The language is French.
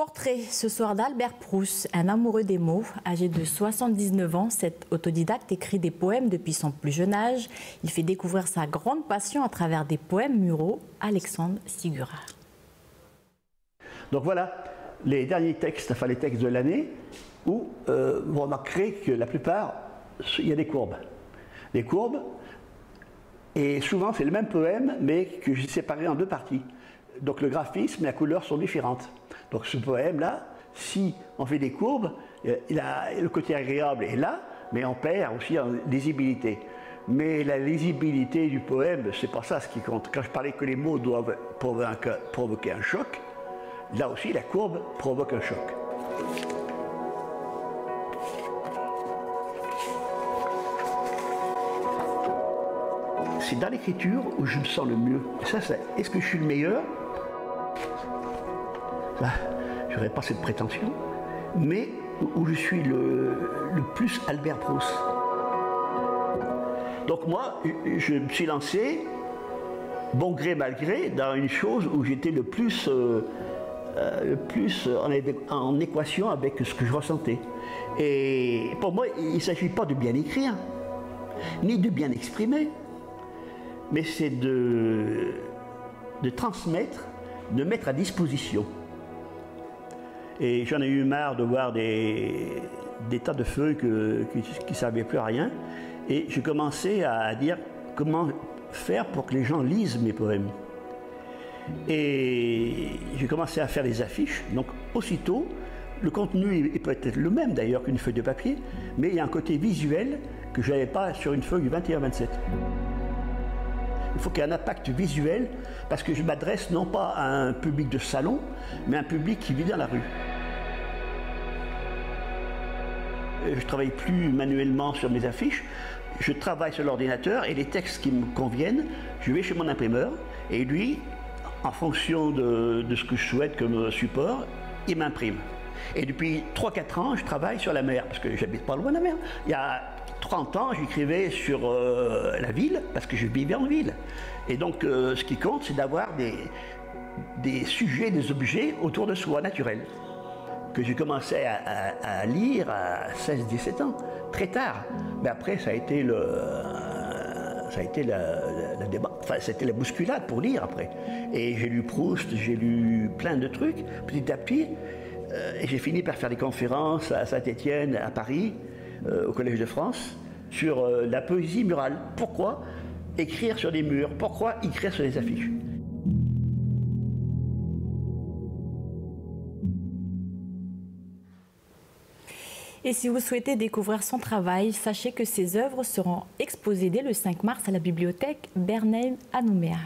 Portrait ce soir d'Albert Proust, un amoureux des mots. Âgé de 79 ans, cet autodidacte écrit des poèmes depuis son plus jeune âge. Il fait découvrir sa grande passion à travers des poèmes muraux. Alexandre Sigura. Donc voilà les derniers textes, enfin les textes de l'année, où vous remarquerez que la plupart, il y a des courbes. Des courbes, et souvent c'est le même poème, mais que j'ai séparé en deux parties. Donc le graphisme et la couleur sont différentes. Donc ce poème-là, si on fait des courbes, le côté agréable est là, mais on perd aussi en lisibilité. Mais la lisibilité du poème, c'est pas ça ce qui compte. Quand je parlais que les mots doivent provoquer un choc, là aussi la courbe provoque un choc. C'est dans l'écriture où je me sens le mieux. Est-ce que je suis le meilleur? Je n'aurais pas cette prétention, mais où je suis le plus Albert Proust. Donc moi, je me suis lancé, bon gré mal gré, dans une chose où j'étais le plus en équation avec ce que je ressentais. Et pour moi, il ne s'agit pas de bien écrire, ni de bien exprimer, mais c'est de transmettre, de mettre à disposition. Et j'en ai eu marre de voir des tas de feuilles qui ne servaient plus à rien. Et j'ai commencé à dire comment faire pour que les gens lisent mes poèmes. Et j'ai commencé à faire des affiches. Donc aussitôt, le contenu il peut être le même d'ailleurs qu'une feuille de papier, mais il y a un côté visuel que je n'avais pas sur une feuille du 21-27. Il faut qu'il y ait un impact visuel parce que je m'adresse non pas à un public de salon, mais à un public qui vit dans la rue. Je ne travaille plus manuellement sur mes affiches, je travaille sur l'ordinateur et les textes qui me conviennent, je vais chez mon imprimeur et lui, en fonction de ce que je souhaite comme support, il m'imprime. Et depuis 3-4 ans, je travaille sur la mer, parce que j'habite pas loin de la mer. Il y a 30 ans, j'écrivais sur la ville, parce que je vivais en ville. Et donc, ce qui compte, c'est d'avoir des sujets, des objets autour de soi, naturels. Que j'ai commencé à lire à 16-17 ans, très tard. Mais après, ça a été c'était la bousculade pour lire après. Et j'ai lu Proust, j'ai lu plein de trucs, petit à petit. Et j'ai fini par faire des conférences à Saint-Étienne, à Paris, au Collège de France, sur la poésie murale. Pourquoi écrire sur des murs? Pourquoi écrire sur des affiches? Et si vous souhaitez découvrir son travail, sachez que ses œuvres seront exposées dès le 5 mars à la bibliothèque Bernheim à Nouméa.